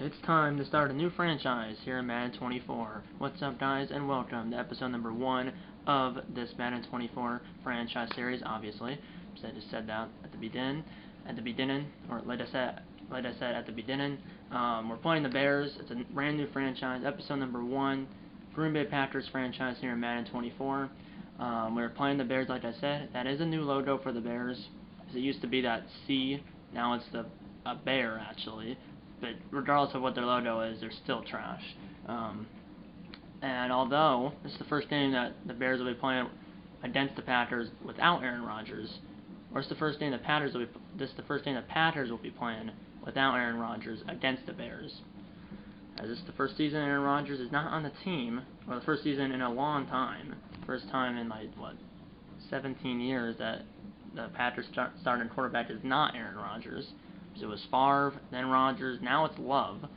It's time to start a new franchise here in Madden 24. What's up, guys, and welcome to episode number 1 of this Madden 24 franchise series, obviously. So I just said that at the beginning, or like I said at the beginning. We're playing the Bears. It's a brand new franchise, episode number 1, Green Bay Packers franchise here in Madden 24. We're playing the Bears, like I said. That is a new logo for the Bears. It used to be that C, now it's a bear, actually. But regardless of what their logo is, they're still trash. And although this is the first game that the Bears will be playing against the Packers without Aaron Rodgers, or it's the first game the Packers will be playing without Aaron Rodgers against the Bears. As this is the first season Aaron Rodgers is not on the team, or the first season in a long time. First time in 17 years that the Packers starting quarterback is not Aaron Rodgers. So it was Favre, then Rodgers, now it's Love.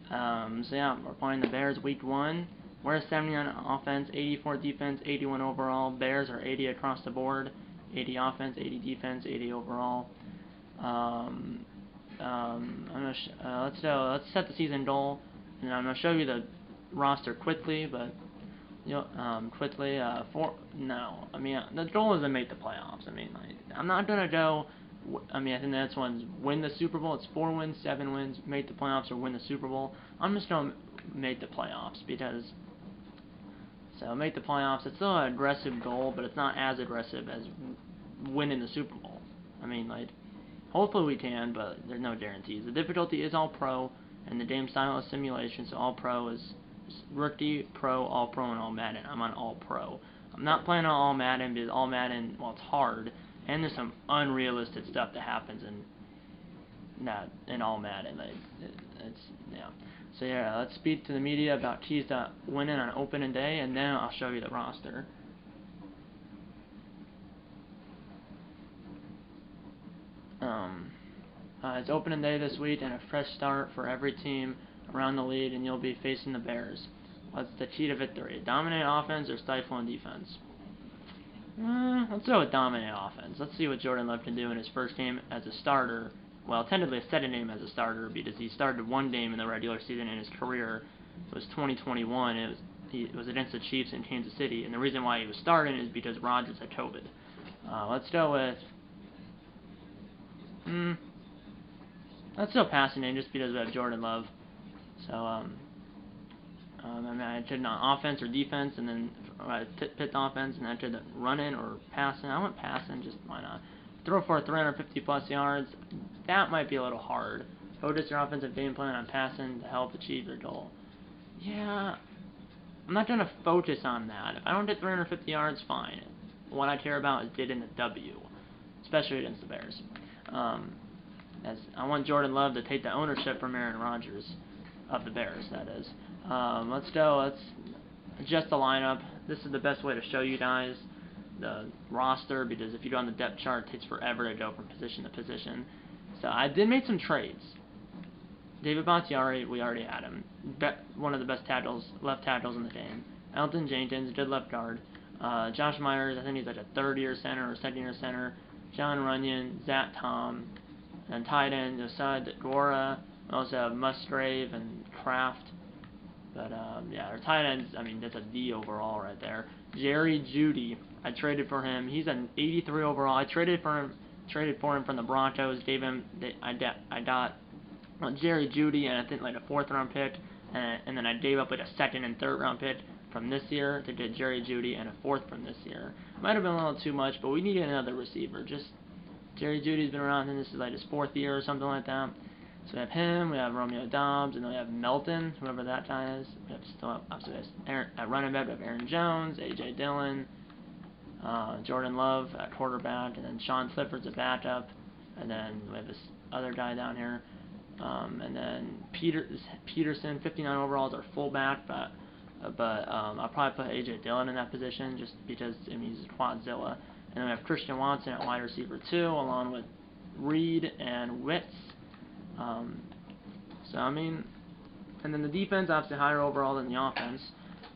So yeah, we're playing the Bears week 1. We're a 70 on offense, 84 defense, 81 overall. Bears are 80 across the board, 80 offense, 80 defense, 80 overall. Let's set the season goal, and I'm gonna show you the roster quickly, but the goal is to make the playoffs. I'm not gonna go. I think that's one's win the Super Bowl. It's 4 wins, 7 wins, make the playoffs, or win the Super Bowl. I'm just going to make the playoffs make the playoffs. It's still an aggressive goal, but it's not as aggressive as winning the Super Bowl. Hopefully we can, but there's no guarantees. The difficulty is all pro, and the game style is simulation, so all pro is rookie, pro, all pro, and all Madden. I'm on all pro. I'm not playing on all Madden because all Madden, well, it's hard. And there's some unrealistic stuff that happens in all Madden. So yeah, let's speak to the media about keys to winning on opening day, and then I'll show you the roster. It's opening day this week, and a fresh start for every team around the league, and you'll be facing the Bears. What's the key to victory? Dominate offense or stifle defense? Let's go with dominant offense. Let's see what Jordan Love can do in his first game as a starter. Well, tentatively a second game as a starter because he started one game in the regular season in his career. It was 2021. It was against the Chiefs in Kansas City, and the reason why he was starting is because Rodgers had COVID. Let's go with let's go passing game just because we have Jordan Love. So I did on offense or defense, and then pit offense, and I did running or passing. I went passing, just why not? Throw for 350 plus yards. That might be a little hard. Focus your offensive game plan on passing to help achieve your goal. Yeah, I'm not gonna focus on that. If I don't get 350 yards, fine. What I care about is getting the W, especially against the Bears. As I want Jordan Love to take the ownership from Aaron Rodgers of the Bears, that is. Let's adjust the lineup. This is the best way to show you guys the roster, because if you go on the depth chart, it takes forever to go from position to position. So I did make some trades. David Bakhtiari, we already had him. One of the best left tackles in the game. Elton Jenkins, good left guard. Josh Myers, I think he's like a third-year center or second-year center. John Runyon, Zach Tom, and tight end Josiah DeGora. We also have Musgrave and Kraft. But, yeah, our tight ends, that's a D overall right there. Jerry Jeudy, I traded for him. He's an 83 overall. I traded for him from the Broncos. I got Jerry Jeudy and I think a 4th round pick, and then I gave up a 2nd and 3rd round pick from this year to get Jerry Jeudy and a 4th from this year. Might have been a little too much, but we needed another receiver. Jerry Judy's been around, and this is his 4th year or something like that. So we have him, we have Romeo Dobbs, and then we have Melton, whoever that guy is. We have at running back, we have Aaron Jones, A.J. Dillon, Jordan Love at quarterback, and then Sean Clifford's a backup, and then we have this other guy down here, and then Peterson, 59 overall, is our fullback, but I'll probably put A.J. Dillon in that position just because he's a quadzilla. And then we have Christian Watson at wide receiver 2, along with Reed and Witz. And then the defense, obviously higher overall than the offense.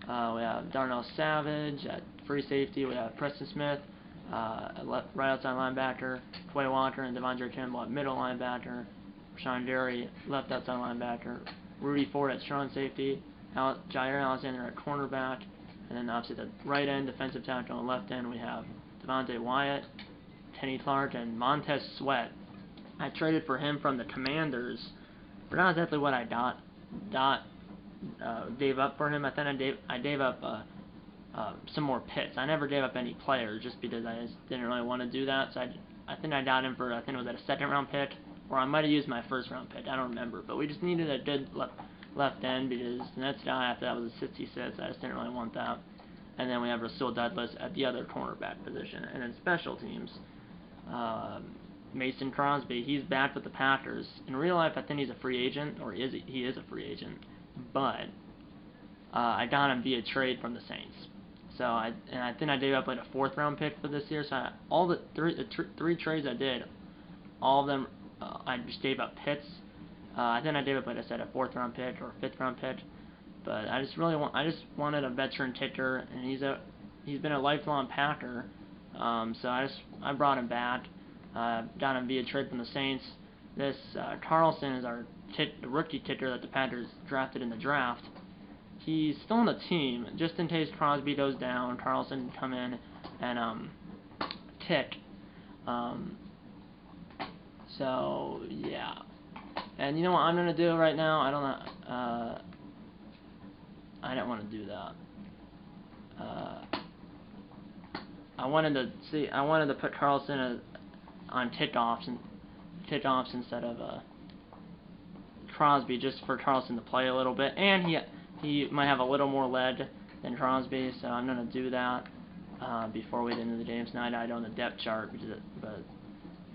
We have Darnell Savage at free safety. We have Preston Smith right outside linebacker. Quay Walker and Devondre Campbell at middle linebacker. Sean Derry, left outside linebacker, Rudy Ford at strong safety, Jair Alexander at cornerback, and then obviously the right end, defensive tackle, and left end we have Devontae Wyatt, Kenny Clark, and Montez Sweat. I traded for him from the Commanders, but not exactly what I gave up for him. I think I gave up some more picks. I never gave up any players just because I just didn't really want to do that. So I think I got him for, I think it was at a second round pick, or I might have used my first round pick. I don't remember, but we just needed a good left end because the next guy after that was a 66. I just didn't really want that. And then we have Rasul Douglas at the other cornerback position. And then special teams, Mason Crosby, he's back with the Packers. In real life, I think he's a free agent, or he is a free agent. But I got him via trade from the Saints. So I think I gave up like a 4th round pick for this year. So all the three trades I did, all of them I just gave up picks. I think I gave up, like I said, a 4th round pick or a 5th round pick. But I just wanted a veteran kicker, and he's been a lifelong Packer. So I brought him back. Got him via trade from the Saints. This Carlson is our rookie kicker that the Packers drafted in the draft. He's still on the team, just in case Crosby goes down. Carlson can come in and kick. So yeah. And you know what I'm gonna do right now? I don't know. I didn't want to do that. I wanted to put Carlson on kickoffs instead of Crosby, just for Carlson to play a little bit, and he might have a little more lead than Crosby, so I'm gonna do that before we get into the games. Now I don't know the depth chart, but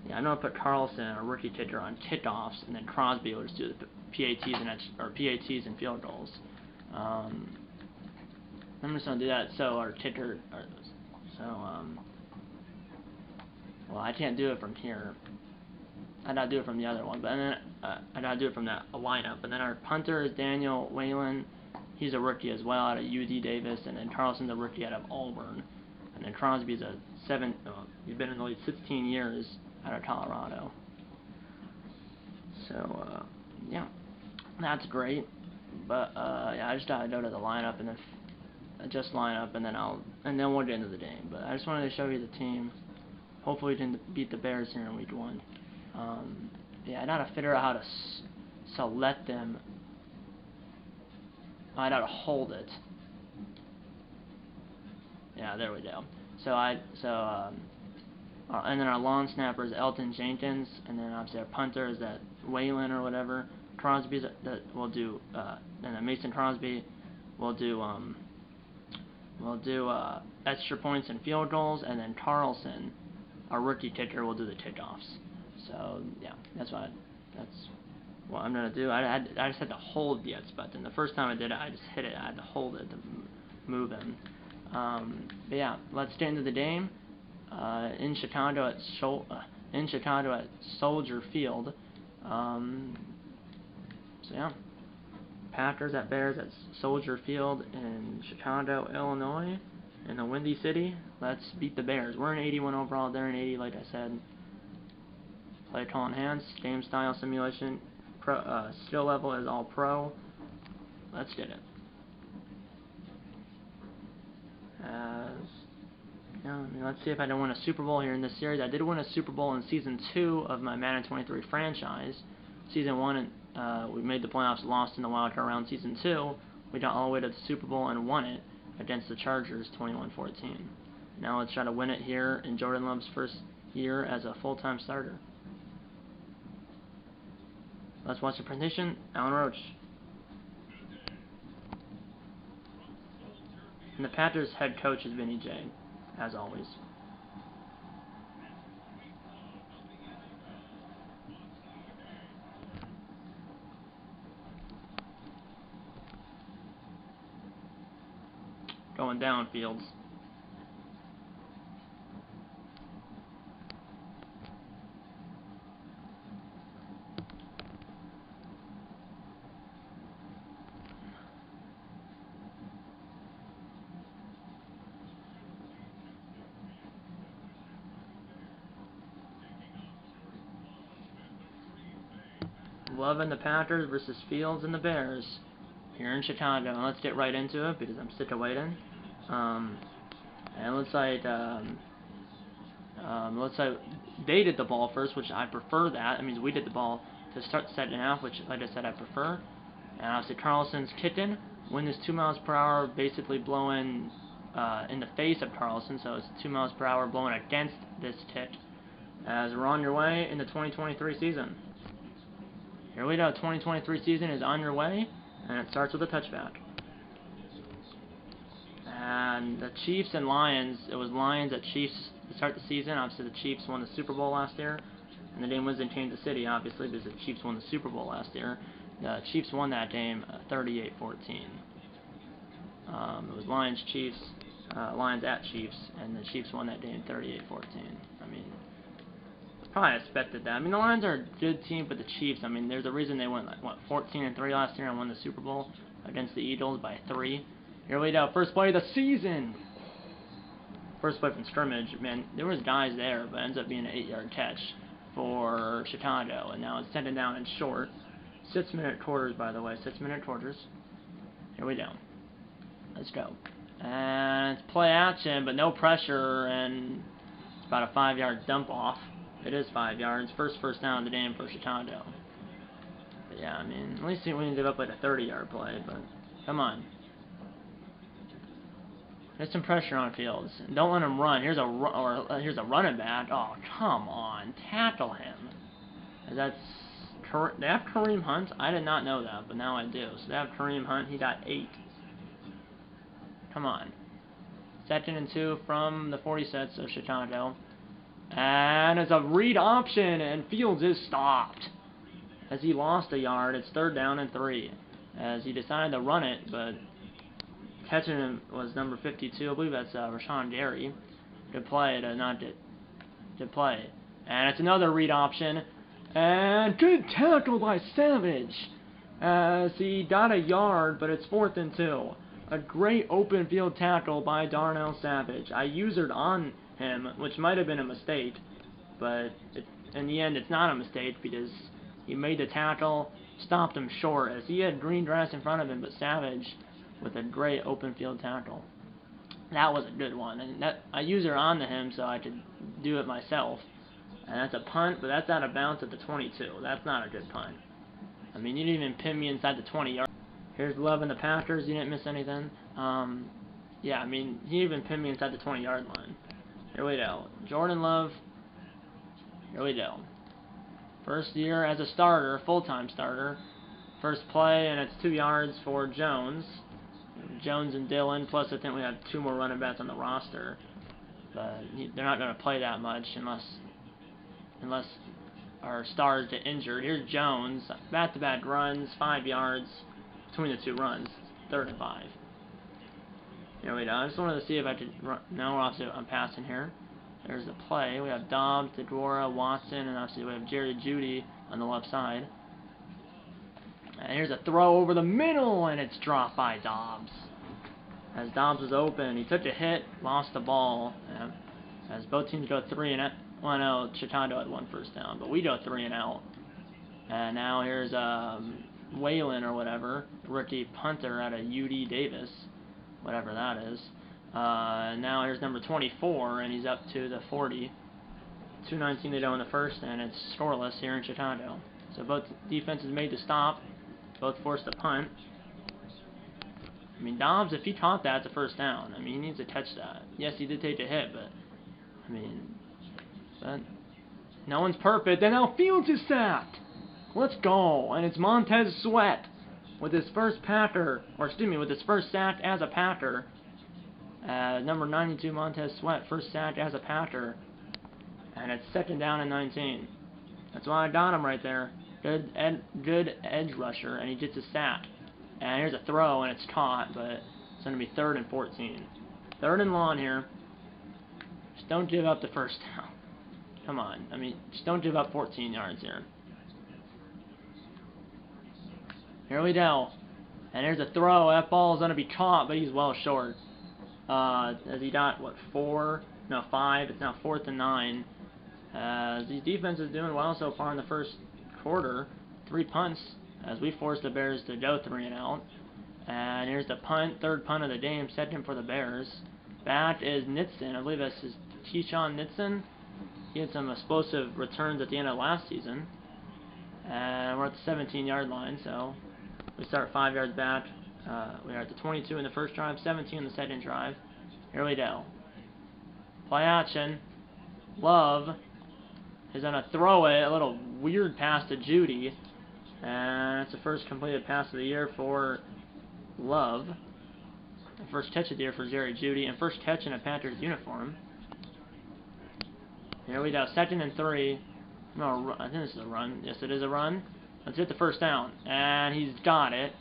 yeah, I'm gonna put Carlson, a rookie kicker, on kickoffs, and then Crosby will just do the PATs and field goals. I'm just gonna do that. So our kicker, well, I can't do it from here. I gotta do it from the other one, but then I gotta do it from that lineup. And then our punter is Daniel Whalen. He's a rookie as well out of UD Davis, and then Carlson's a rookie out of Auburn. And then Crosby's he's been in the league 16 years out of Colorado. So yeah, that's great. But yeah, I just gotta go to the lineup and then adjust lineup, and then we'll get into the game. But I just wanted to show you the team. Hopefully we can beat the Bears here in week 1. Yeah, I gotta figure out how to select them. I gotta hold it. Yeah, there we go. And then our long snapper is Elton Jenkins, and then obviously our punter is that Whalen or whatever. Crosby's that we'll do, and then Mason Crosby will do extra points and field goals, and then Carlson, our rookie kicker, will do the kickoffs. So yeah, that's what I'm gonna do. I just had to hold the X button. The first time I did it, I just hit it. I had to hold it to move him. But yeah, let's get into the game. In Chicago at Soldier Field. So yeah, Packers at Bears at Soldier Field in Chicago, Illinois, in the Windy City. Let's beat the Bears. We're in 81 overall. They're in 80, like I said. Play call enhanced, game style simulation. Skill level is all pro. Let's get it. Let's see if I don't win a Super Bowl here in this series. I did win a Super Bowl in Season 2 of my Madden 23 franchise. Season 1, we made the playoffs, lost in the wild card round. Season 2, we got all the way to the Super Bowl and won it against the Chargers 21-14. Now let's try to win it here in Jordan Love's first year as a full-time starter. Let's watch the presentation. Alan Roach. And the Packers head coach is Vinny J, as always. Going down, Fields. loving the Packers versus Fields and the Bears here in Chicago. And let's get right into it because I'm sick of waiting. And it looks like they did the ball first, which I prefer that. That means we did the ball to start the second half, which, like I said, I prefer. And obviously Carlson's kicking. Wind is 2 miles per hour, basically blowing in the face of Carlson, so it's 2 miles per hour blowing against this kick. As we're on your way in the 2023 season. Here we go, 2023 season is on your way, and it starts with a touchback. And the Chiefs and Lions, it was Lions at Chiefs to start the season. Obviously the Chiefs won the Super Bowl last year, and the game was in Kansas City, obviously, because the Chiefs won the Super Bowl last year. The Chiefs won that game 38-14. It was Lions-Chiefs, Lions at Chiefs, and the Chiefs won that game 38-14. I mean, probably expected that. I mean, the Lions are a good team, but the Chiefs, I mean, there's a reason they went, like, what, 14-3 last year and won the Super Bowl against the Eagles by 3. Here we go, first play of the season! First play from scrimmage, man, there was guys there, but it ends up being an 8-yard catch for Chicago, and now it's sent down and short. 6-minute quarters, by the way, 6-minute quarters. Here we go. Let's go. And it's play action, but no pressure, and it's about a 5-yard dump off. It is 5 yards. First down of the game for Chicago. But yeah, I mean, at least we ended up like a 30-yard play, but come on. Get some pressure on Fields. Don't let him run. Here's a running back. Oh, come on. Tackle him. They have Kareem Hunt? I did not know that, but now I do. So they have Kareem Hunt. He got 8. Come on. 2nd and 2 from the 46 of Chicago. And it's a read option, and Fields is stopped. As he lost a yard, it's 3rd down and 3. As he decided to run it, but catching him was number 52. I believe that's Rashawn Gary. Good play to not good play. And it's another read option. And good tackle by Savage. As he got a yard, but it's 4th and 2. A great open field tackle by Darnell Savage. I usered on him, which might have been a mistake, but in the end it's not a mistake because he made the tackle, stopped him short as he had green grass in front of him, but Savage with a great open field tackle. That was a good one, and I user on to him so I could do it myself. And that's a punt, but that's out of bounds at the 22. That's not a good punt. I mean, you didn't even pin me inside the 20 yard. Here's Love and the Packers. You didn't miss anything. Yeah, I mean, he even pinned me inside the 20-yard line. Here we go. Jordan Love. Here we go. First year as a starter, full-time starter. First play, and it's 2 yards for Jones. Jones and Dillon, plus I think we have 2 more running backs on the roster. But they're not going to play that much unless our stars get injured. Here's Jones. Back-to-back runs, 5 yards between the 2 runs. 3rd and 5. Here we go. I just wanted to see if I could run. No, obviously I'm passing here. There's the play. We have Dobbs, DeGuara, Watson, and obviously we have Jerry Jeudy on the left side. And here's a throw over the middle, and it's dropped by Dobbs. As Dobbs was open, he took a hit, lost the ball. As both teams go 3 and out. Well, no, Chicago had 1 first down, but we go 3 and out. And now here's Whalen or whatever, rookie punter out of UD Davis, whatever that is. Now here's number 24, and he's up to the 40. 2:19 to go in the first, and it's scoreless here in Chicago. So both defenses made the stop, both forced a punt. I mean, Dobbs, if he caught that, it's a first down. I mean, he needs to catch that. Yes, he did take a hit, but, I mean, but no one's perfect. And now Fields is sacked. Let's go. And it's Montez Sweat with his first Packer, or excuse me, with his first sack as a Packer. Number 92, Montez Sweat, first sack as a Packer. And it's 2nd down and 19. That's why I got him right there. Good edge rusher, and he gets a sack. And here's a throw, and it's caught, but it's going to be 3rd and 14. 3rd and long here. Just don't give up the first down. Come on. I mean, just don't give up 14 yards here. Here we go. And here's a throw. That ball is going to be caught, but he's well short. As he got, what, 5. It's now 4th and 9. These defenses doing well so far in the first quarter. 3 punts as we force the Bears to go 3 and out. And here's the punt, third punt of the game, second for the Bears. Bat is Nitson. I believe that's his Keyshawn Nitson. He had some explosive returns at the end of last season. And we're at the 17-yard line, so we start 5 yards back. We are at the 22 in the first drive, 17 in the second drive. Here we go. Play action. Love is going to throw it. A little weird pass to Judy. And it's the first completed pass of the year for Love. The first catch of the year for Jerry Judy. And first catch in a Panthers uniform. Here we go. 2nd and 3. No, I think this is a run. Yes, it is a run. Let's get the first down. And he's got it.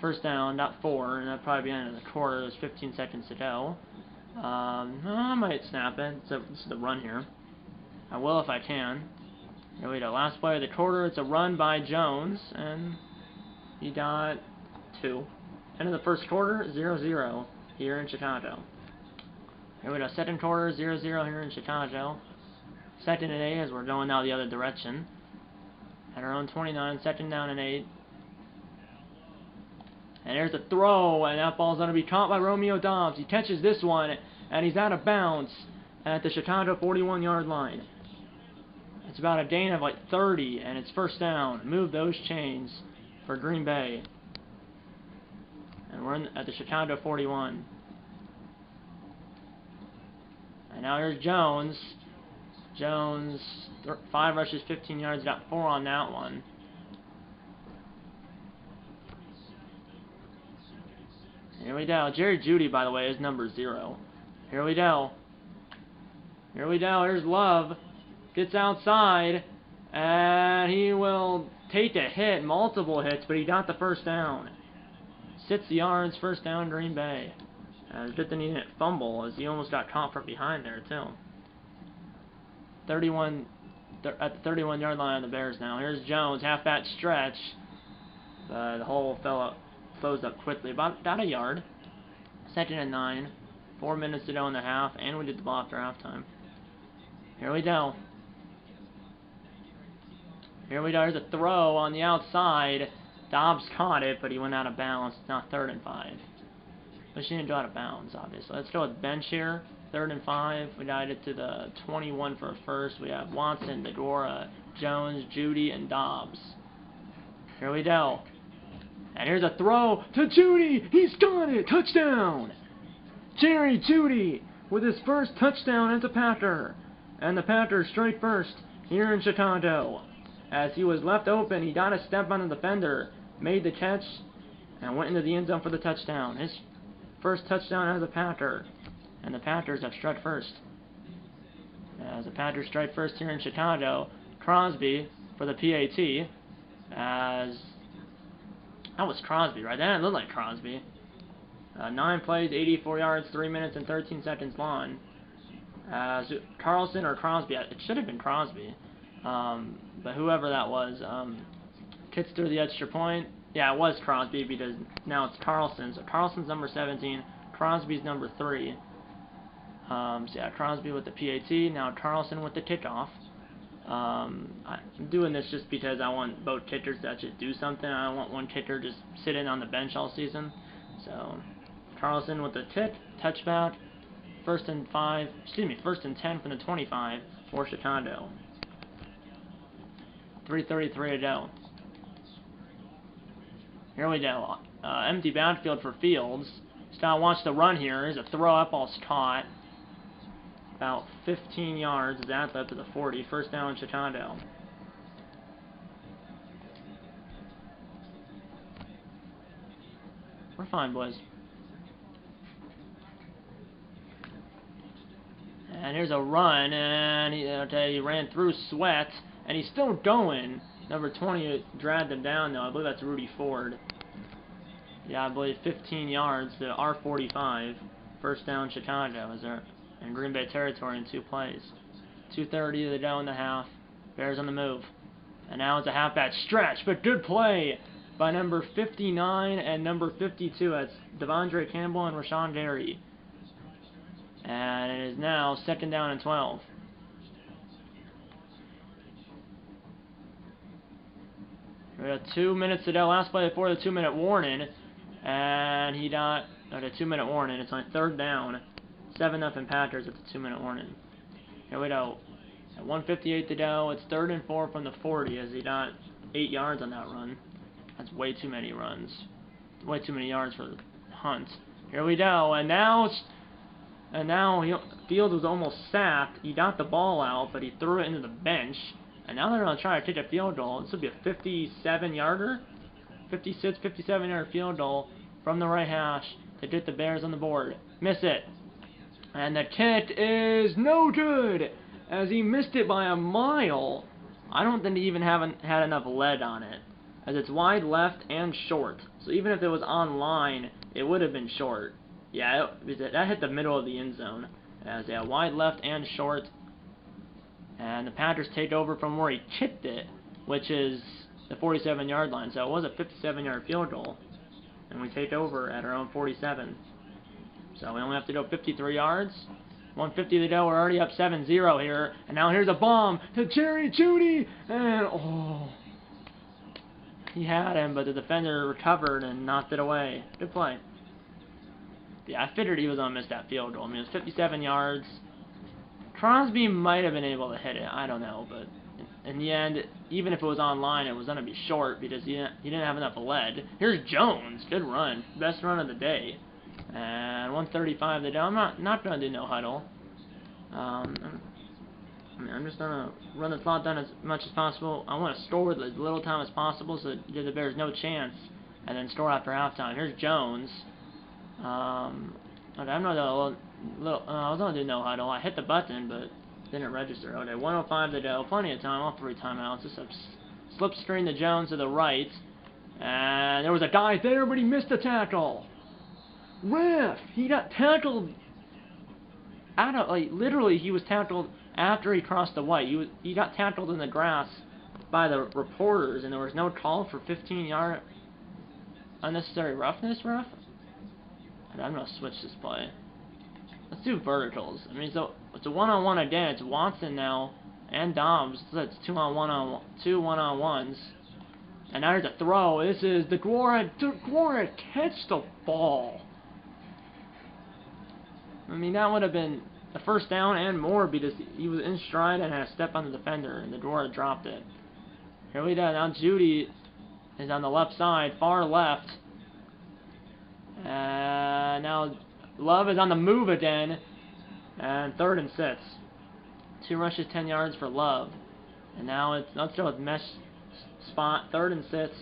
First down, not 4. And that'll probably be the end of the quarter. There's 15 seconds to go. I might snap it. This is the run here. I will if I can. Here we go. Last play of the quarter. It's a run by Jones. And he got 2. End of the first quarter, 0-0 here in Chicago. Here we go. Second quarter, 0-0 here in Chicago. 2nd and 8 as we're going now the other direction. At our own 29, 2nd down and 8. And there's a throw, and that ball's going to be caught by Romeo Dobbs. He catches this one, and he's out of bounds at the Chicago 41-yard line. It's about a gain of like 30, and it's first down. Move those chains for Green Bay. And we're at the Chicago 41. And now here's Jones. Jones, 5 rushes, 15 yards, got 4 on that one. Here we go. Jerry Judy, by the way, is number 0. Here we go. Here we go. Here's Love. Gets outside. And he will take a hit, multiple hits, but he got the first down. 6 yards, first down, Green Bay. Good thing he didn't fumble, as he almost got caught from behind there, too. 31 at the 31-yard line of the Bears now. Here's Jones, halfback stretch. The hole closed up quickly, about a yard. 2nd and 9. 4 minutes to go in the half, and we did the ball after halftime. Here we go. Here we go. Here's a throw on the outside. Dobbs caught it, but he went out of bounds. It's now 3rd and 5. But she didn't go out of bounds, obviously. Let's go with bench here. 3rd and 5. We got it to the 21 for a first. We have Watson, Degora, Jones, Judy, and Dobbs. Here we go. And here's a throw to Judy. He's got it. Touchdown. Jerry Judy with his first touchdown as a Packer. And the Packers straight first here in Chicago. As he was left open, he got a step on the defender, made the catch, and went into the end zone for the touchdown. His first touchdown as a Packer. And the Packers have struck first. As the Packers strike first here in Chicago, Crosby for the PAT. As that was Crosby, right? That didn't look like Crosby. 9 plays, 84 yards, 3 minutes and 13 seconds long. Carlson or Crosby? It should have been Crosby. But whoever that was, kicks through the extra point. Yeah, it was Crosby because now it's Carlson. So Carlson's number 17, Crosby's number 3. So yeah, Crosby with the PAT, now Carlson with the kickoff. I'm doing this just because I want both kickers to actually do something. I don't want one kicker just sitting on the bench all season. So Carlson with the kick, touchback, 1st and 10 from the 25 for Chicago. 3:33 to go. Here we go. Empty backfield for Fields. Stott wants to run here. There's a throw up, ball's caught. About 15 yards. That's up to the 40. First down in Chicago. We're fine, boys. And here's a run, and he ran through Sweat, and he's still going. Number 20 dragged him down, though. I believe that's Rudy Ford. Yeah, I believe 15 yards to R45. First down Chicago as they're in Green Bay territory in 2 plays. 2:30 to go in the half. Bears on the move. And now it's a halfback stretch, but good play by number 59 and number 52. That's Devondre Campbell and Rashawn Gary. And it is now 2nd down and 12. We got 2 minutes to go. Last play before the 2-minute warning. And he got a 2-minute warning. It's on 3rd down. 7-0 Packers at the 2-minute warning. Here we go. At 1:58 to go. It's 3rd and 4 from the 40 as he got 8 yards on that run. That's way too many runs. Way too many yards for Hunt. Here we go. And now Fields was almost sacked. He got the ball out, but he threw it into the bench. And now they're going to try to take a field goal. This will be a 57-yarder. 56, 57-yard field goal from the right hash to get the Bears on the board. Miss it. And the kick is no good, as he missed it by a mile. I don't think he even had enough lead on it, as it's wide left and short. So even if it was on line, it would have been short. Yeah, that hit the middle of the end zone. As wide left and short. And the Packers take over from where he kicked it, which is the 47-yard line. So it was a 57-yard field goal. And we take over at our own 47. So we only have to go 53 yards. 150 to go. We're already up 7-0 here. And now here's a bomb to Jerry Jeudy. And, oh. He had him, but the defender recovered and knocked it away. Good play. Yeah, I figured he was going to miss that field goal. I mean, it was 57 yards. Crosby might have been able to hit it. I don't know, but in the end, even if it was online, it was going to be short because he didn't have enough lead. Here's Jones. Good run. Best run of the day. And 1:35 to go. I'm not going to do no huddle. I'm just going to run the clock down as much as possible. I want to score with as little time as possible so that give the Bears no chance, and then score after halftime. Here's Jones. Okay, I'm not I was going to do no huddle. I hit the button, but didn't register. Okay, 1:05 to go. Plenty of time. All 3 timeouts. Just a slip screen to Jones to the right. And there was a guy there, but he missed the tackle. Ref! He got tackled out of, literally, he was tackled after he crossed the white. He got tackled in the grass by the reporters, and there was no call for 15-yard unnecessary roughness, ref? I'm going to switch this play. Let's do verticals. I mean, so it's a one-on-one again. It's Watson now and Dobbs. So it's two one-on-ones. And now there's a throw. This is DeGuara. DeGuara catch the ball. I mean, that would have been a first down and more because he was in stride and had a step on the defender, and DeGuara dropped it. Here we go. Now Jeudy is on the left side, far left. And now Love is on the move again. And 3rd and 6. 2 rushes, 10 yards for Love. And now let's go with mesh spot, 3rd and 6.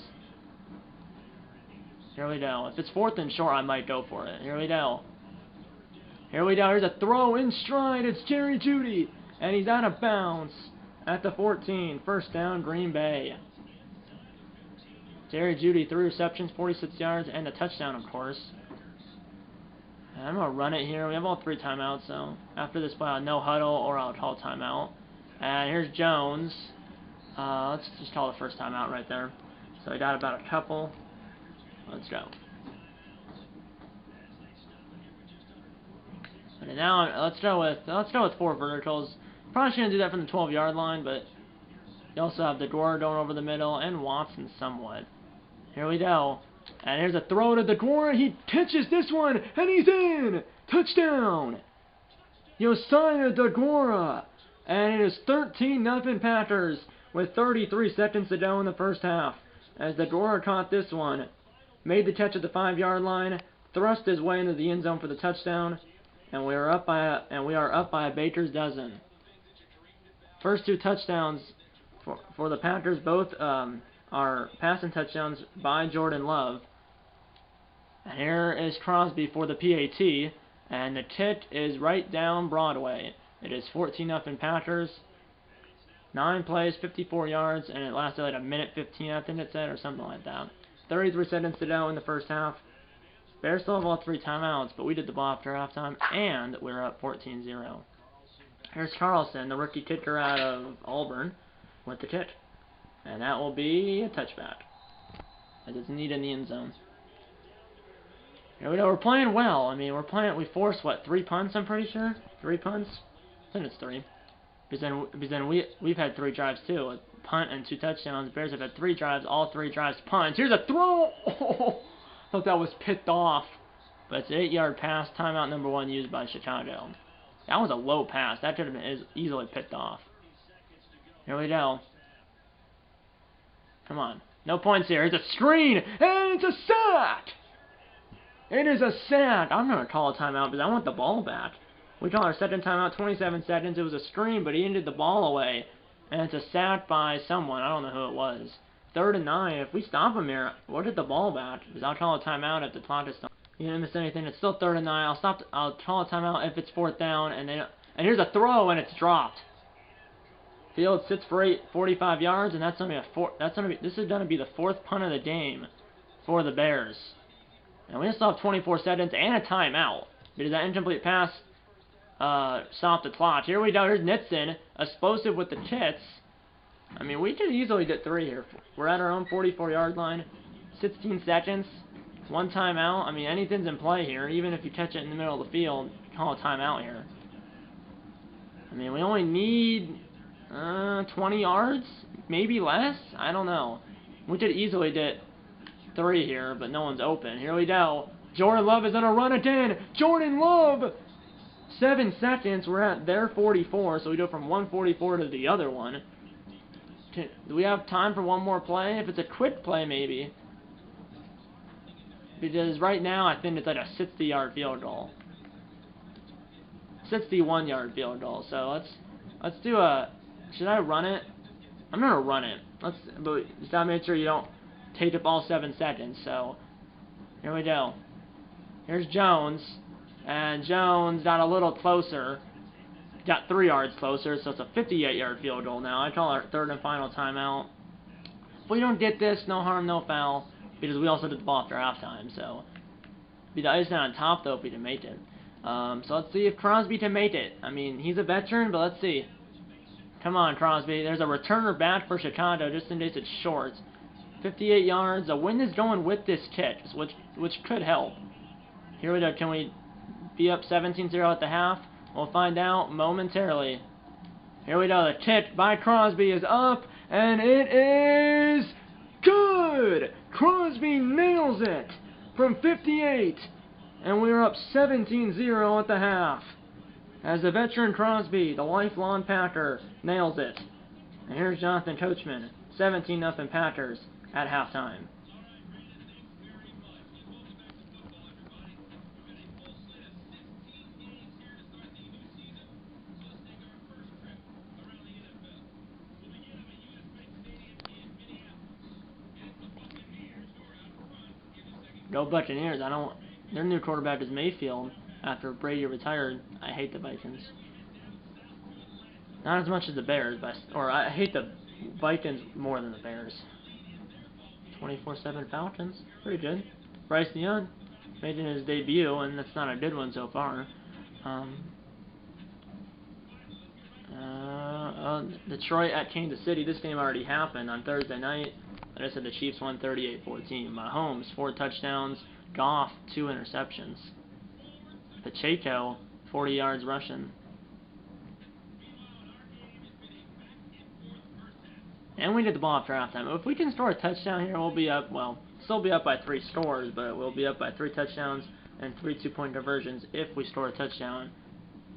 Here we go. If it's 4th and short, I might go for it. Here we go. Here we go. Here's a throw in stride. It's Jerry Jeudy. And he's out of bounds at the 14. First down, Green Bay. Jerry Jeudy, 3 receptions, 46 yards, and a touchdown, of course. And I'm going to run it here. We have all 3 timeouts, so after this play, I'll no huddle or I'll call timeout. And here's Jones. Let's just call the first timeout right there. So I got about a couple. Let's go. And now let's go with 4 verticals. Probably shouldn't do that from the 12-yard line, but you also have DeGuara going over the middle and Watson somewhat. Here we go. And here's a throw to DeGuara. He catches this one, and he's in! Touchdown! Josiah DeGuara. And it is 13-0 Packers with 33 seconds to go in the first half. As DeGuara caught this one, made the catch at the 5-yard line, thrust his way into the end zone for the touchdown, and we are up by a baker's dozen. First 2 touchdowns for the Packers, both are passing touchdowns by Jordan Love. And here is Crosby for the PAT, and the kick is right down Broadway. It is 14-0 Packers. 9 plays, 54 yards, and it lasted like a minute 15, I think it said, or something like that. 33 seconds to go in the first half. Bears still have all 3 timeouts, but we did the ball after halftime, and we're up 14-0. Here's Carlson, the rookie kicker out of Auburn, with the kick. And that will be a touchback. It is neat in the end zone. Here we go. We're playing well. I mean, we forced, what, 3 punts, I'm pretty sure? 3 punts? I think it's 3. Because then we've had 3 drives, too. punt and 2 touchdowns. Bears have had 3 drives, all 3 drives punts. Here's a throw! Oh, thought that was picked off. But it's an 8-yard pass, timeout number 1 used by Chicago. That was a low pass. That should have been easily picked off. Here we go. Come on. No points here. It's a screen, and it's a sack! It is a sack. I'm going to call a timeout because I want the ball back. We call our second timeout, 27 seconds. It was a screen, but he ended the ball away. And it's a sack by someone. I don't know who it was. 3rd and 9. If we stop him here, we'll get the ball back. Because I'll call a timeout if the clock is done. You didn't miss anything. It's still 3rd and 9. I'll call a timeout if it's 4th down. And here's a throw, and it's dropped. Field sits for 45 yards, and that's gonna be this is gonna be the 4th punt of the game for the Bears. And we still have 24 seconds and a timeout because that incomplete pass stopped the clock. Here we go. Here's Nitson, explosive with the kits. I mean, we could easily get 3 here. We're at our own 44-yard line. 16 seconds, 1 timeout. I mean, anything's in play here. Even if you catch it in the middle of the field, call a timeout here. I mean, we only need 20 yards, maybe less. I don't know. We could easily get 3 here, but no one's open. Here we go. Jordan Love is gonna run it in. Jordan Love. 7 seconds. We're at their 44, so we go from 144 to the other one. Do we have time for one more play? If it's a quick play, maybe. Because right now, I think it's like a 60-yard field goal. 61-yard field goal. So let's do a. Should I run it? I'm gonna run it. But just gotta make sure you don't take up all 7 seconds. So here we go. Here's Jones, and Jones got a little closer. Got 3 yards closer, so it's a 58-yard field goal now. I call our 3rd and final timeout. If we don't get this, no harm, no foul, because we also did the ball after halftime. So be the icing on top though if we can make it. So let's see if Crosby can make it. I mean, he's a veteran, but let's see. Come on, Crosby. There's a returner back for Chicago, just in case it's short. 58 yards. The wind is going with this kick, which could help. Here we go. Can we be up 17-0 at the half? We'll find out momentarily. Here we go. The kick by Crosby is up, and it is good! Crosby nails it from 58, and we're up 17-0 at the half. As the veteran Crosby, the lifelong Packer, nails it. And here's Jonathan Coachman, 17-0 Packers at halftime. Go Buccaneers. Their new quarterback is Mayfield. After Brady retired, I hate the Vikings. Not as much as the Bears, or I hate the Vikings more than the Bears. 24/7 Falcons, pretty good. Bryce Young making his debut, and that's not a good one so far. Detroit at Kansas City. This game already happened on Thursday night. Like I said, the Chiefs won 38-14. Mahomes 4 touchdowns. Goff 2 interceptions. Pacheco 40 yards rushing. And we did the ball after halftime. If we can score a touchdown here, we'll be up. Well, still be up by 3 scores, but we'll be up by 3 touchdowns and 3 2-point conversions if we score a touchdown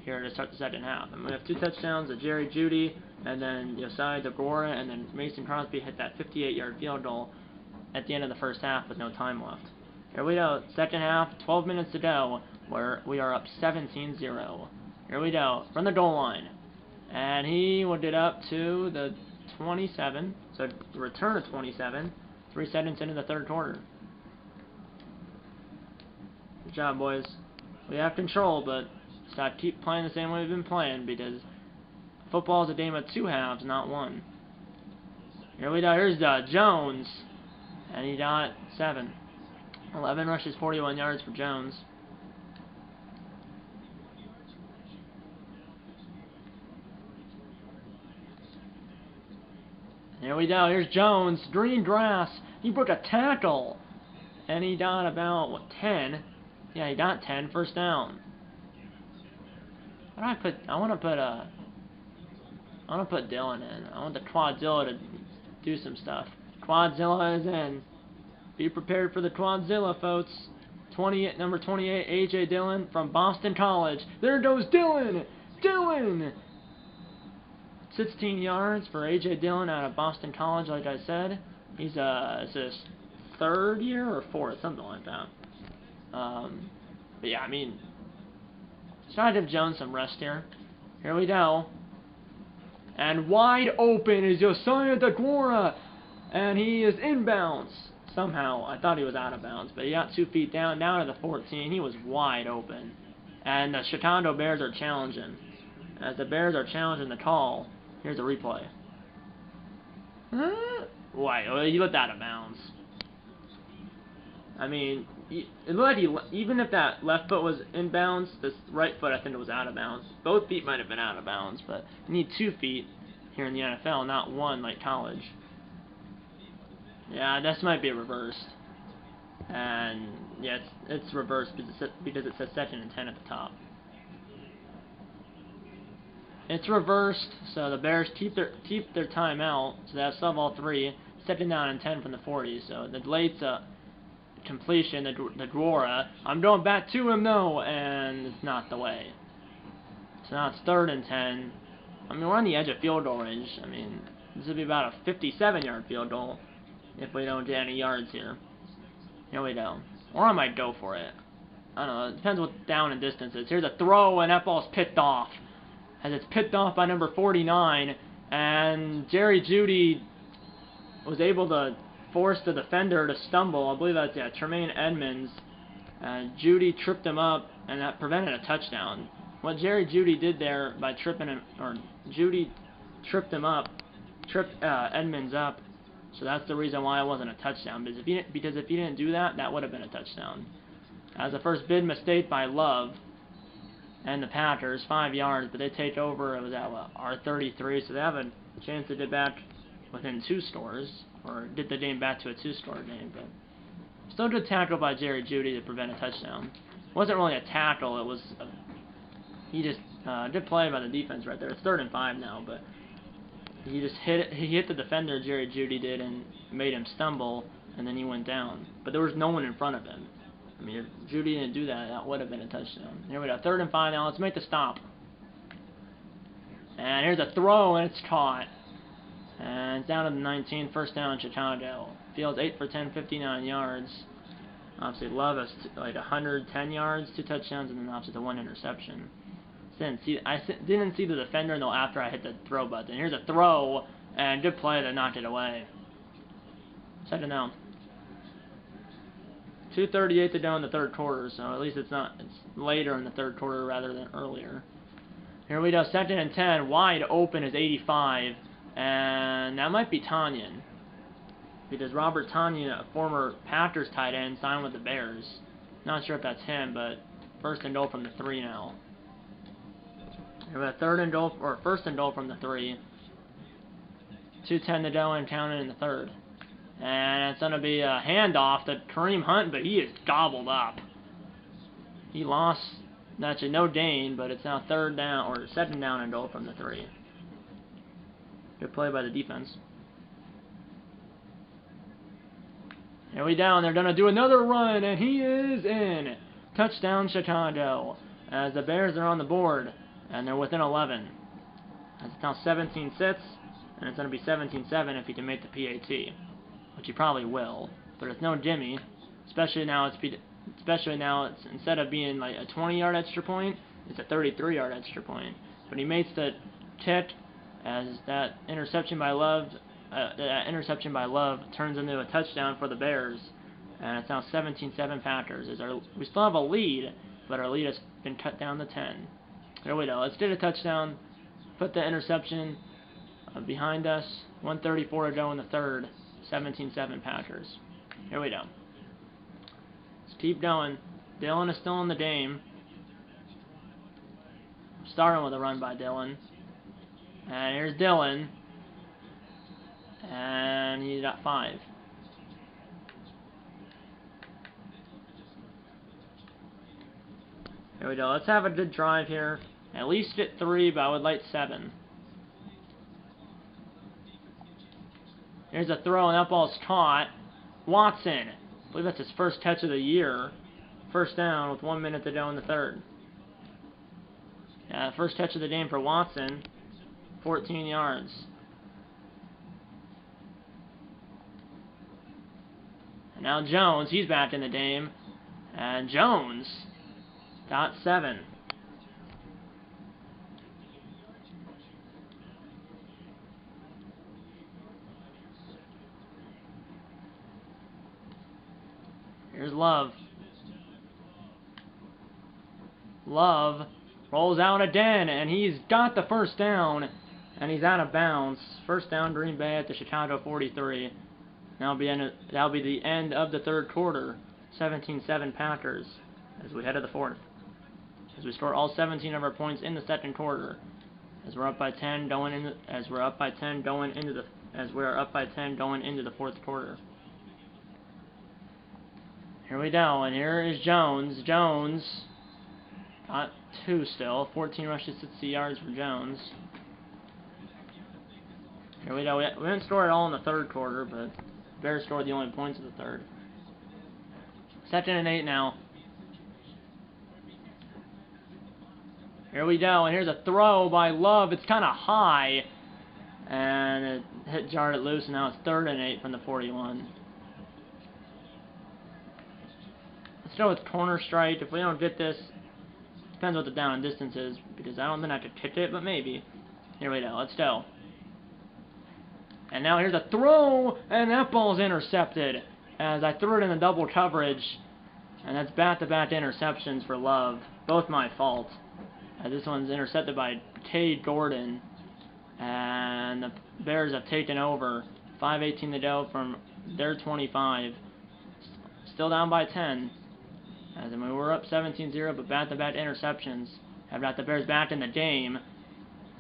here to start the second half. And we have 2 touchdowns of Jerry Jeudy, and then Yosai DeGora, and then Mason Crosby hit that 58-yard field goal at the end of the first half with no time left. Here we go, second half, 12 minutes to go, where we are up 17-0. Here we go, from the goal line. And he will get up to the 27, so return of 27, 3 seconds into the third quarter. Good job, boys. We have control, but just gotta keep playing the same way we've been playing, because football is a game of 2 halves, not 1. Here we go. Here's Jones, and he got 7. 11 rushes, 41 yards for Jones. Here we go. Here's Jones. Green grass. He broke a tackle, and he got about, what, 10? Yeah, he got 10. First down. What do I put? I want to put Dylan in. I want the Quadzilla to do some stuff. Quadzilla is in. Be prepared for the Quadzilla, folks. Number 28, A.J. Dillon from Boston College. There goes Dillon! Dillon! 16 yards for A.J. Dillon out of Boston College, like I said. He's is his third year or fourth, something like that. But yeah, I mean, let's try to give Jones some rest here. Here we go. And wide open is Josiah DeGuara. And he is inbounds. Somehow, I thought he was out of bounds, but he got 2 feet down to the 14. He was wide open. And the Chicago Bears are challenging. As the Bears are challenging the call, here's a replay. Why? He looked out of bounds. I mean, it looked like even if that left foot was in bounds, this right foot I think it was out of bounds. Both feet might have been out of bounds, but you need 2 feet here in the NFL, not 1 like college. Yeah, this might be reversed. And yeah, it's reversed because it says 2nd and 10 at the top. It's reversed, so the Bears keep their timeout, so they have sub all 3, 2nd down and 10 from the 40. So the delayed completion, the Guara. I'm going back to him though, and it's not the way. So now it's 3rd and 10. I mean, we're on the edge of field goal range. I mean, this would be about a 57-yard field goal if we don't get any yards here. Here we go. Or I might go for it. I don't know. It depends what down and distance is. Here's a throw, and that ball's picked off. As it's picked off by number 49, and Jerry Jeudy was able to force the defender to stumble. I believe that's Tremaine Edmonds. Jeudy tripped him up, and that prevented a touchdown. What Jerry Jeudy did there by tripping him, or Jeudy tripped him up, tripped Edmonds up. So that's the reason why it wasn't a touchdown. Because if he didn't do that, that would have been a touchdown. As the first big mistake by Love and the Packers, 5 yards, but they take over. It was at R33, so they have a chance to get back within 2 scores, or get the game back to a 2-score game. But still good tackle by Jerry Jeudy to prevent a touchdown. It wasn't really a tackle. It was he just did play by the defense right there. It's 3rd and 5 now, but he just hit the defender, Jerry Jeudy did, and made him stumble, and then he went down. But there was no one in front of him. I mean, if Jeudy didn't do that, that would have been a touchdown. Here we go, 3rd and 5 now. Let's make the stop. And here's a throw, and it's caught. And it's down to the 19, 1st down in Chicago. Fields 8 for 10, 59 yards. Obviously, Love has like 110 yards, 2 touchdowns, and then obviously the 1 interception. I didn't see the defender until after I hit the throw button. Here's a throw, and good play to knock it away. 2nd down. 2:38 to go in the 3rd quarter, so at least it's later in the 3rd quarter rather than earlier. Here we go, 2nd and 10, wide open is 85, and that might be Tanyan, because Robert Tanyan, a former Packers tight end, signed with the Bears. Not sure if that's him, but 1st and goal from the 3 now. Here we have 1st and goal from the 3. 2:10 to go and counted in the 3rd. And it's going to be a handoff to Kareem Hunt, but he is gobbled up. He lost, actually no gain, but it's now 3rd down, or 2nd down and goal from the 3. Good play by the defense. Here we down, they're going to do another run, and he is in. Touchdown Chicago, as the Bears are on the board, and they're within 11. As it's now 17-6, and it's going to be 17-7 if he can make the PAT. Which he probably will, but it's no Jimmy, especially now it's instead of being like a 20-yard extra point, it's a 33-yard extra point. But he makes the kick as that interception by Love turns into a touchdown for the Bears, and it's now 17-7 Packers. We still have a lead, but our lead has been cut down to 10. There we go. Let's get a touchdown, put the interception behind us. 1:34 to go in the 3rd. 17-7 Packers. Here we go. Let's keep going. Dillon is still in the game. Starting with a run by Dillon. And here's Dillon. And he got 5. Here we go. Let's have a good drive here. At least get 3, but I would like 7. Here's a throw, and that ball's caught. Watson. I believe that's his first catch of the year. First down with 1 minute to go in the third. Yeah, first catch of the game for Watson. 14 yards. And now Jones, he's back in the game. And Jones got 7. Here's Love. Love rolls out again, and he's got the first down, and he's out of bounds. First down, Green Bay at the Chicago 43. That'll be the end of the third quarter. 17-7 Packers as we head to the fourth. As we score all 17 of our points in the second quarter. As we're up by 10 going into the fourth quarter. Here we go, and here is Jones. Jones got 2 still. 14 rushes, 60 yards for Jones. Here we go. We didn't score it all in the third quarter, but Bears scored the only points of the third. 2nd and 8 now. Here we go, and here's a throw by Love. It's kind of high, and it jarred it loose, and now it's 3rd and 8 from the 41. Let's go with corner strike. If we don't get this, depends what the down and distance is, because I don't think I could kick it, but maybe. Here we go. Let's go. And now here's a throw, and that ball's intercepted as I threw it in the double coverage, and that's back-to-back interceptions for Love. Both my fault. This one's intercepted by Cade Gordon, and the Bears have taken over. 5:18 to go from their 25. Still down by 10. As we were up 17-0, but back-to-back interceptions have got the Bears back in the game,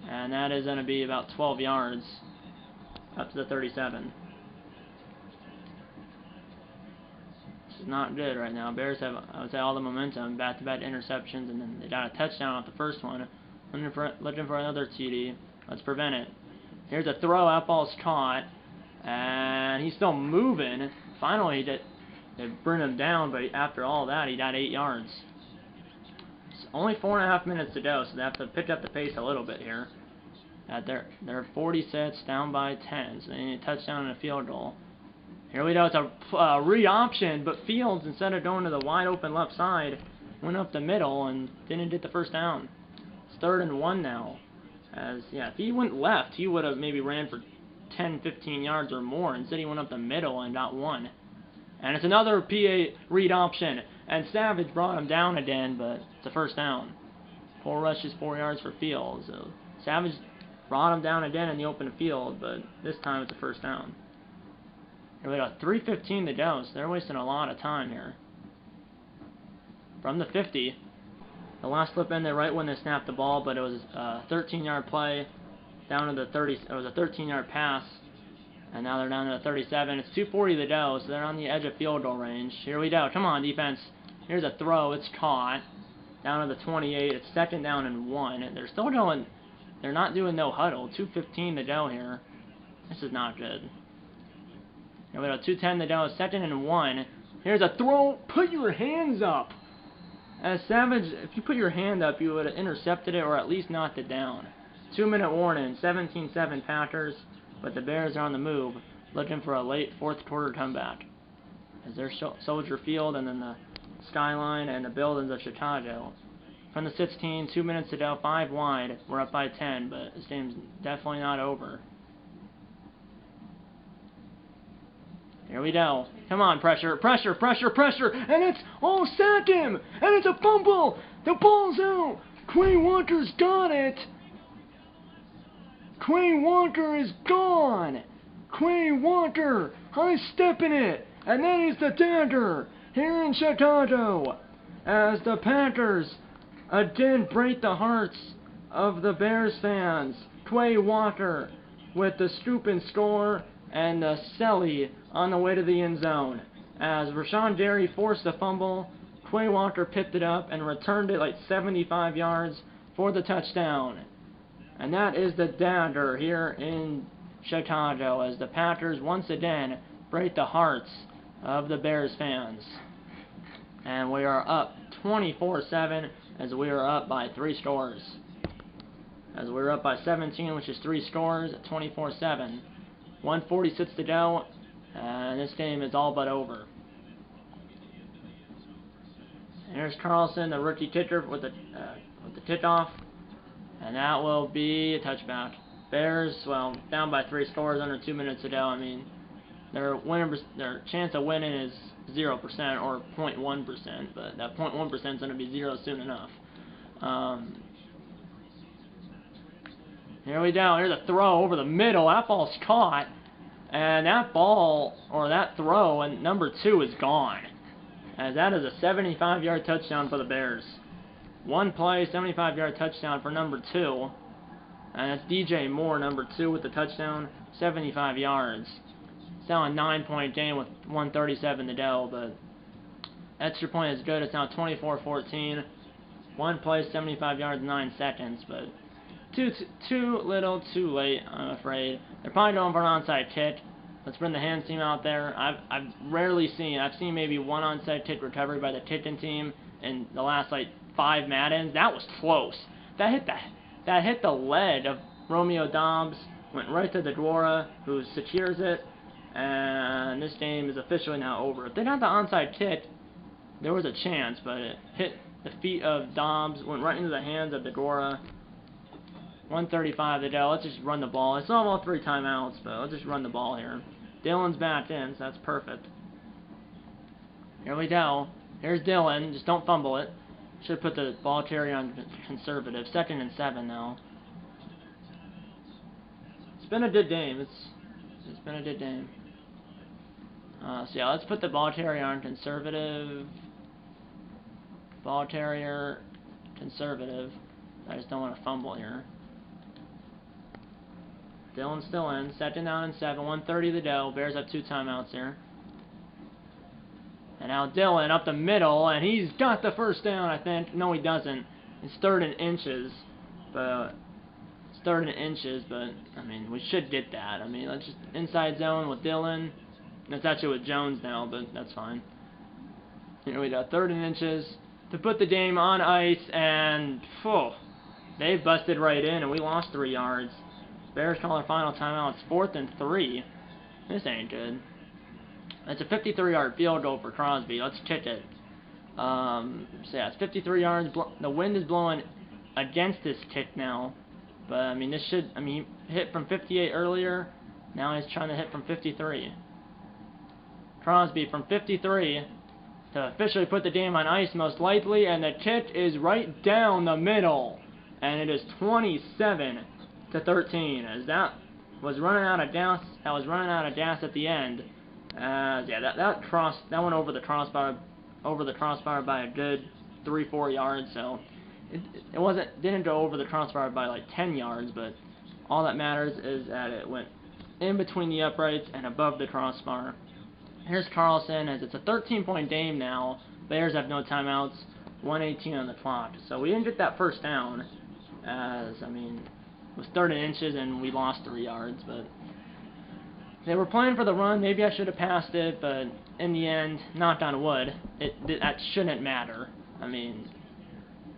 and that is going to be about 12 yards up to the 37. This is not good right now. Bears have, I would say, all the momentum, back-to-back interceptions, and then they got a touchdown off the first one. Looking for another TD. Let's prevent it. Here's a throw. That ball's caught, and he's still moving. Finally, they bring him down, but after all that, he got 8 yards. It's only 4.5 minutes to go, so they have to pick up the pace a little bit here. They're 46, down by 10, so they need a touchdown and a field goal. Here we go. It's a read option, but Fields, instead of going to the wide open left side, went up the middle and didn't get the first down. It's 3rd and 1 now. If he went left, he would have maybe ran for 10, 15 yards or more. Instead, he went up the middle and got 1. And it's another PA read option, and Savage brought him down again, but it's a first down. 4 rushes, 4 yards for Fields. So Savage brought him down again in the open field, but this time it's a first down. Here we go, 3:15 to go, so they're wasting a lot of time here. From the 50, the last slip in there right when they snapped the ball, but it was a 13-yard play down to the 30. It was a 13-yard pass, and now they're down to the 37. It's 2:40 to go, so they're on the edge of field goal range. Here we go. Come on, defense. Here's a throw. It's caught. Down to the 28. It's 2nd down and 1. They're still going. They're not doing no huddle. 2:15 to go here. This is not good. Here we go. 2:10 to go. 2nd and 1. Here's a throw. Put your hands up. As Savage, if you put your hand up, you would have intercepted it or at least knocked it down. 2-minute warning. 17-7 Packers. But the Bears are on the move, looking for a late fourth quarter comeback. As there's Soldier Field and then the skyline and the buildings of Chicago. From the 16, 2 minutes to go, 5 wide. We're up by 10, but this game's definitely not over. Here we go. Come on, pressure, pressure, pressure, pressure, and it's, sack him, and it's a fumble. The ball's out. Quay Walker's got it. Quay Walker is gone. Quay Walker, high-stepping it, and that is the dagger here in Chicago. As the Packers again break the hearts of the Bears fans. Quay Walker with the scoop and score, and the Selly on the way to the end zone. As Rashawn Gary forced the fumble, Quay Walker picked it up and returned it like 75 yards for the touchdown. And that is the dagger here in Chicago as the Packers once again break the hearts of the Bears fans. And we are up 24-7 as we are up by 3 scores. As we're up by 17, which is 3 scores, 24-7. 1:46 to go, and this game is all but over. And here's Carlson, the rookie kicker, with the kickoff, and that will be a touchback. Bears, well, down by 3 scores, under 2 minutes to go. I mean, their chance of winning is 0% or 0.1%, but that 0.1% is going to be 0 soon enough. Here we go. Here's a throw over the middle. That ball's caught. And that ball, or that throw, and number 2 is gone. As that is a 75-yard touchdown for the Bears. One play, 75-yard touchdown for number 2. And that's DJ Moore, number 2, with the touchdown, 75 yards. It's now a 9-point game with 1:37 to go, but extra point is good. It's now 24-14. One play, 75 yards, 9 seconds, but too little, too late, I'm afraid. They're probably going for an onside kick. Let's bring the hands team out there. I've rarely seen, I've seen maybe one onside kick recovery by the kicking team in the last, like, 5 Maddens. That was close. That hit the leg of Romeo Dobbs, went right to DeGuara, who secures it, and this game is officially now over. If they got the onside kick, there was a chance, but it hit the feet of Dobbs, went right into the hands of DeGuara. 1:35 to go. Let's just run the ball. I saw all 3 timeouts, but let's just run the ball here. Dylan's back in, so that's perfect. Here we go. Here's Dylan. Just don't fumble it. Should put the ball carrier on conservative. 2nd and 7 now. It's been a good game. It's been a good game. So yeah, let's put the ball carrier on conservative. Ball carrier conservative. I just don't want to fumble here. Dylan's still in. 2nd down and 7. 1:30 to go. Bears have 2 timeouts here. And now Dylan up the middle, and he's got the first down, I think. No, he doesn't. It's 3rd and inches. But it's 3rd and inches, but I mean, we should get that. I mean, let's just inside zone with Dylan. That's actually with Jones now, but that's fine. Here we go. 3rd and inches to put the game on ice, and they busted right in, and we lost 3 yards. Bears call their final timeout. It's 4th and 3. This ain't good. It's a 53-yard field goal for Crosby. Let's kick it. So yeah, it's 53 yards. The wind is blowing against this kick now. But I mean, he hit from 58 earlier. Now he's trying to hit from 53. Crosby from 53 to officially put the game on ice most likely, and the kick is right down the middle. And it is 27-13, as that was running out of gas. That was running out of gas at the end. Yeah, that went over the crossbar by a good 3-4 yards. So it didn't go over the crossbar by like 10 yards, but all that matters is that it went in between the uprights and above the crossbar. Here's Carlson, as it's a 13-point game now. Bears have no timeouts. 1:18 on the clock. So we didn't get that first down, as I mean, it was 3rd and inches and we lost 3 yards, but they were playing for the run. Maybe I should have passed it, but in the end, knock on wood, that shouldn't matter. I mean,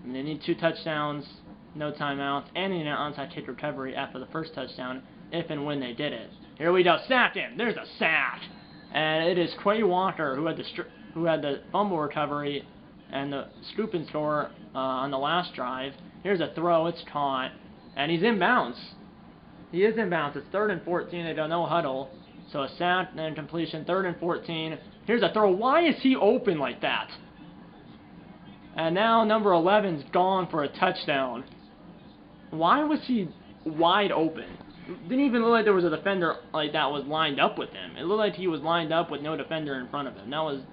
they need 2 touchdowns, no timeouts, and an onside kick recovery after the first touchdown, if and when they did it. Here we go, sack him. There's a sack, and it is Quay Walker who had the fumble recovery and the scoop and score on the last drive. Here's a throw. It's caught, and he's in bounds. He is in bounds. It's 3rd and 14. They don't know huddle. So a sack and completion. 3rd and 14. Here's a throw. Why is he open like that? And now number 11's gone for a touchdown. Why was he wide open? Didn't even look like there was a defender like that was lined up with him. It looked like he was lined up with no defender in front of him. That was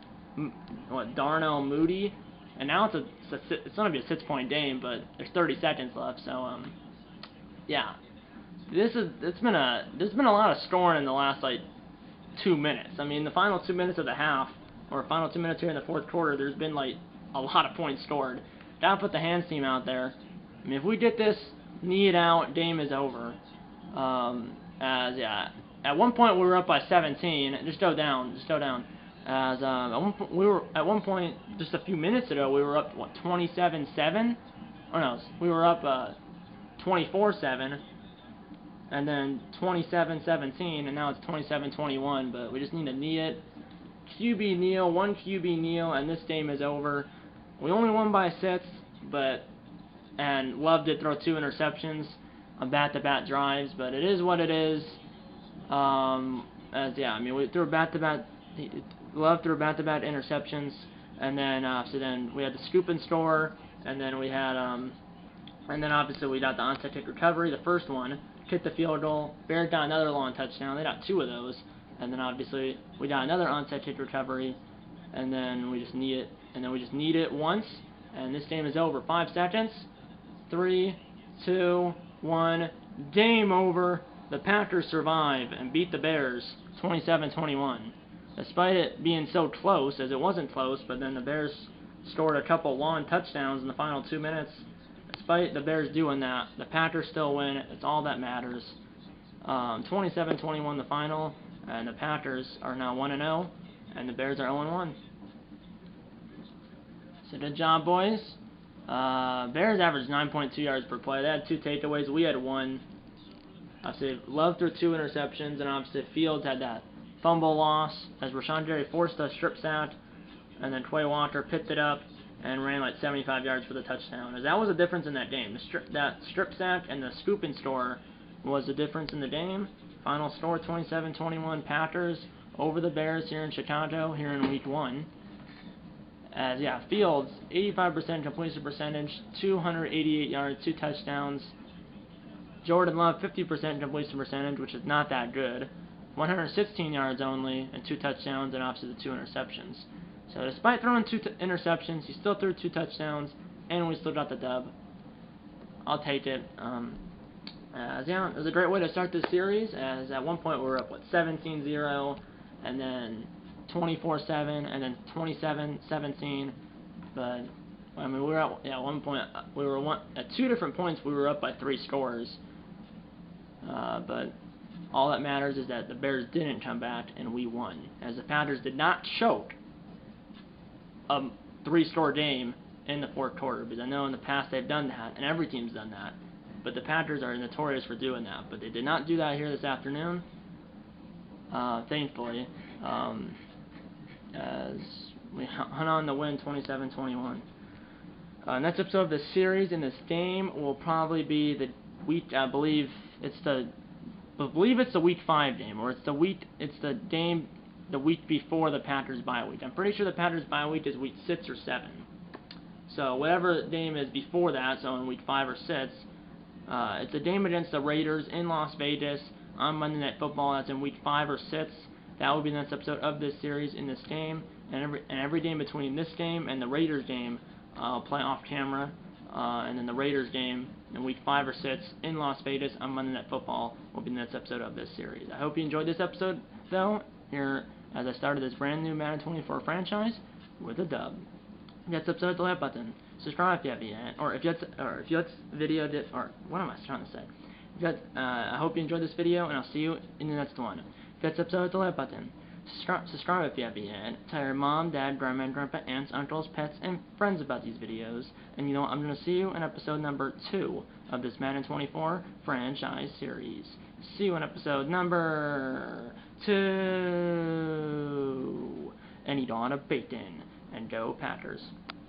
Darnell Mooney. And now it's going to be a 6-point game, but there's 30 seconds left. So yeah. There's been a lot of scoring in the last like 2 minutes. I mean, the final 2 minutes of the half, or final 2 minutes here in the 4th quarter, there's been like a lot of points scored. Gotta put the hands team out there. I mean, if we get this knee it out, game is over. As yeah, at one point we were up by 17. Just go down, just go down. As at one point just a few minutes ago we were up what 27-7, or no, we were up 24-7, and then 27-17, and now it's 27-21. But we just need to knee it. QB kneel, one QB kneel, and this game is over. We only won by 6, and Love did throw 2 interceptions on back-to-back drives, but it is what it is. We threw back-to-back. Love threw back-to-back interceptions, and then then we had the scoop and score, and then we had and then obviously we got the onside kick recovery, the first one, kicked the field goal. Bears got another long touchdown. They got 2 of those, and then obviously we got another onside kick recovery, and then we just need it, once, and this game is over. 5 seconds. 3, 2, 1. Game over. The Packers survive and beat the Bears 27-21. Despite it being so close, as it wasn't close, but then the Bears scored a couple long touchdowns in the final 2 minutes. Despite the Bears doing that, the Packers still win. It's all that matters. 27-21 the final, and the Packers are now 1-0, and the Bears are 0-1. So good job, boys. Bears averaged 9.2 yards per play. They had 2 takeaways. We had 1. Obviously, Love threw 2 interceptions, and obviously Fields had that fumble loss as Rashawn Jerry forced a strip sack, and then Quay Walker picked it up and ran like 75 yards for the touchdown. As that was the difference in that game. That strip sack and the scoop and score was the difference in the game. Final score 27-21 Packers over the Bears here in Chicago here in Week 1. As Fields 85% completion percentage, 288 yards, 2 touchdowns. Jordan Love 50% completion percentage, which is not that good. 116 yards only and 2 touchdowns, and obviously the 2 interceptions. So despite throwing 2 interceptions, he still threw 2 touchdowns, and we still got the dub. I'll take it. It was a great way to start this series, as at one point we were up 17-0, and then 24-7, and then 27-17. But I mean, we were at one point at 2 different points we were up by 3 scores. But all that matters is that the Bears didn't come back and we won, as the Packers did not choke a 3-score game in the 4th quarter, because I know in the past they've done that, and every team's done that. But the Packers are notorious for doing that. But they did not do that here this afternoon, thankfully, as we hung on to win 27-21. Next episode of the series in this game will probably be the week. I believe it's the Week 5 game, or it's the game the week before the Packers bye week. I'm pretty sure the Packers bye week is week 6 or 7. So whatever game is before that, so in week 5 or 6, it's a game against the Raiders in Las Vegas on Monday Night Football. That's in week 5 or 6. That will be the next episode of this series in this game, and every game between this game and the Raiders game, I'll play off camera, and then the Raiders game in week 5 or 6 in Las Vegas on Monday Night Football will be the next episode of this series. I hope you enjoyed this episode, though, here as I started this brand new Madden 24 franchise with a dub. If you got subscribe to the like button, subscribe if you haven't yet, or if you got video did, or what am I trying to say? I hope you enjoyed this video, and I'll see you in the next one. If you got subscribe to the like button, subscribe if you haven't yet. Tell your mom, dad, grandma, and grandpa, aunts, uncles, pets, and friends about these videos. And you know what? I'm going to see you in episode number 2 of this Madden 24 franchise series. See you in episode number 2. And eat on a bacon. And go Packers.